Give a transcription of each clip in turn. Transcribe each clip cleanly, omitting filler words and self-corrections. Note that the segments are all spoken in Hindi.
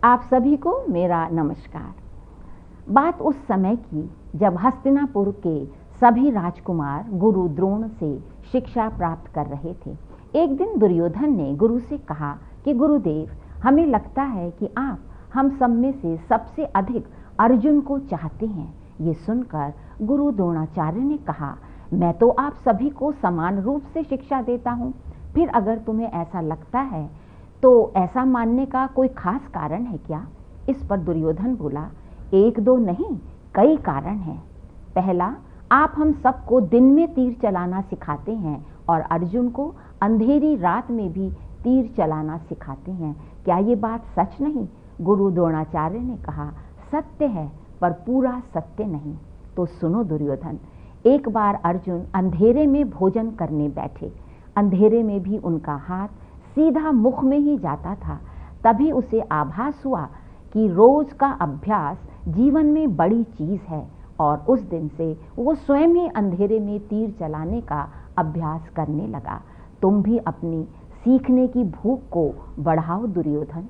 आप सभी को मेरा नमस्कार। बात उस समय की जब हस्तिनापुर के सभी राजकुमार गुरु द्रोण से शिक्षा प्राप्त कर रहे थे। एक दिन दुर्योधन ने गुरु से कहा कि गुरुदेव, हमें लगता है कि आप हम सब में से सबसे अधिक अर्जुन को चाहते हैं। ये सुनकर गुरु द्रोणाचार्य ने कहा, मैं तो आप सभी को समान रूप से शिक्षा देता हूँ। फिर अगर तुम्हें ऐसा लगता है तो ऐसा मानने का कोई खास कारण है क्या? इस पर दुर्योधन बोला, एक दो नहीं, कई कारण हैं। पहला, आप हम सबको दिन में तीर चलाना सिखाते हैं और अर्जुन को अंधेरी रात में भी तीर चलाना सिखाते हैं। क्या ये बात सच नहीं? गुरु द्रोणाचार्य ने कहा, सत्य है, पर पूरा सत्य नहीं। तो सुनो दुर्योधन, एक बार अर्जुन अंधेरे में भोजन करने बैठे। अंधेरे में भी उनका हाथ सीधा मुख में ही जाता था। तभी उसे आभास हुआ कि रोज का अभ्यास जीवन में बड़ी चीज है और उस दिन से वो स्वयं ही अंधेरे में तीर चलाने का अभ्यास करने लगा। तुम भी अपनी सीखने की भूख को बढ़ाओ दुर्योधन।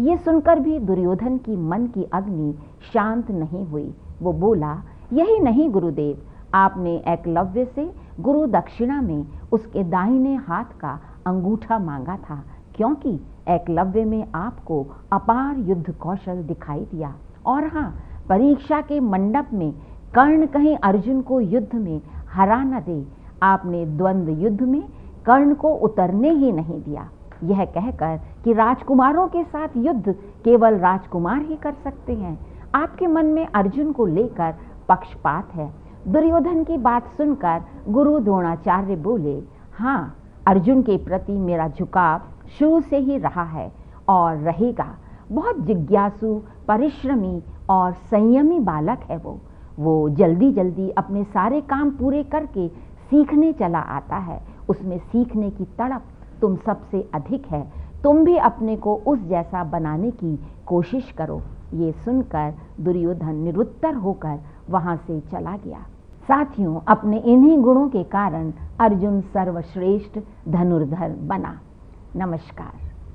ये सुनकर भी दुर्योधन की मन की अग्नि शांत नहीं हुई। वो बोला, यही नहीं गुरुदेव, आपने एकलव्य से गुरु दक्षिणा में उसके दाहिने हाथ का अंगूठा मांगा था, क्योंकि एकलव्य में आपको अपार युद्ध कौशल दिखाई दिया। और हाँ, परीक्षा के मंडप में कर्ण कहीं अर्जुन को युद्ध में हरा न दे, आपने द्वंद्व युद्ध में कर्ण को उतरने ही नहीं दिया। यह कहकर कि राजकुमारों के साथ युद्ध केवल राजकुमार ही कर सकते हैं, आपके मन में अर्जुन को लेकर पक्षपात है। दुर्योधन की बात सुनकर गुरु द्रोणाचार्य बोले, हाँ, अर्जुन के प्रति मेरा झुकाव शुरू से ही रहा है और रहेगा। बहुत जिज्ञासु, परिश्रमी और संयमी बालक है वो जल्दी जल्दी अपने सारे काम पूरे करके सीखने चला आता है। उसमें सीखने की तड़प तुम सबसे अधिक है। तुम भी अपने को उस जैसा बनाने की कोशिश करो। ये सुनकर दुर्योधन निरुत्तर होकर वहां से चला गया। साथियों, अपने इन्हीं गुणों के कारण अर्जुन सर्वश्रेष्ठ धनुर्धर बना। नमस्कार।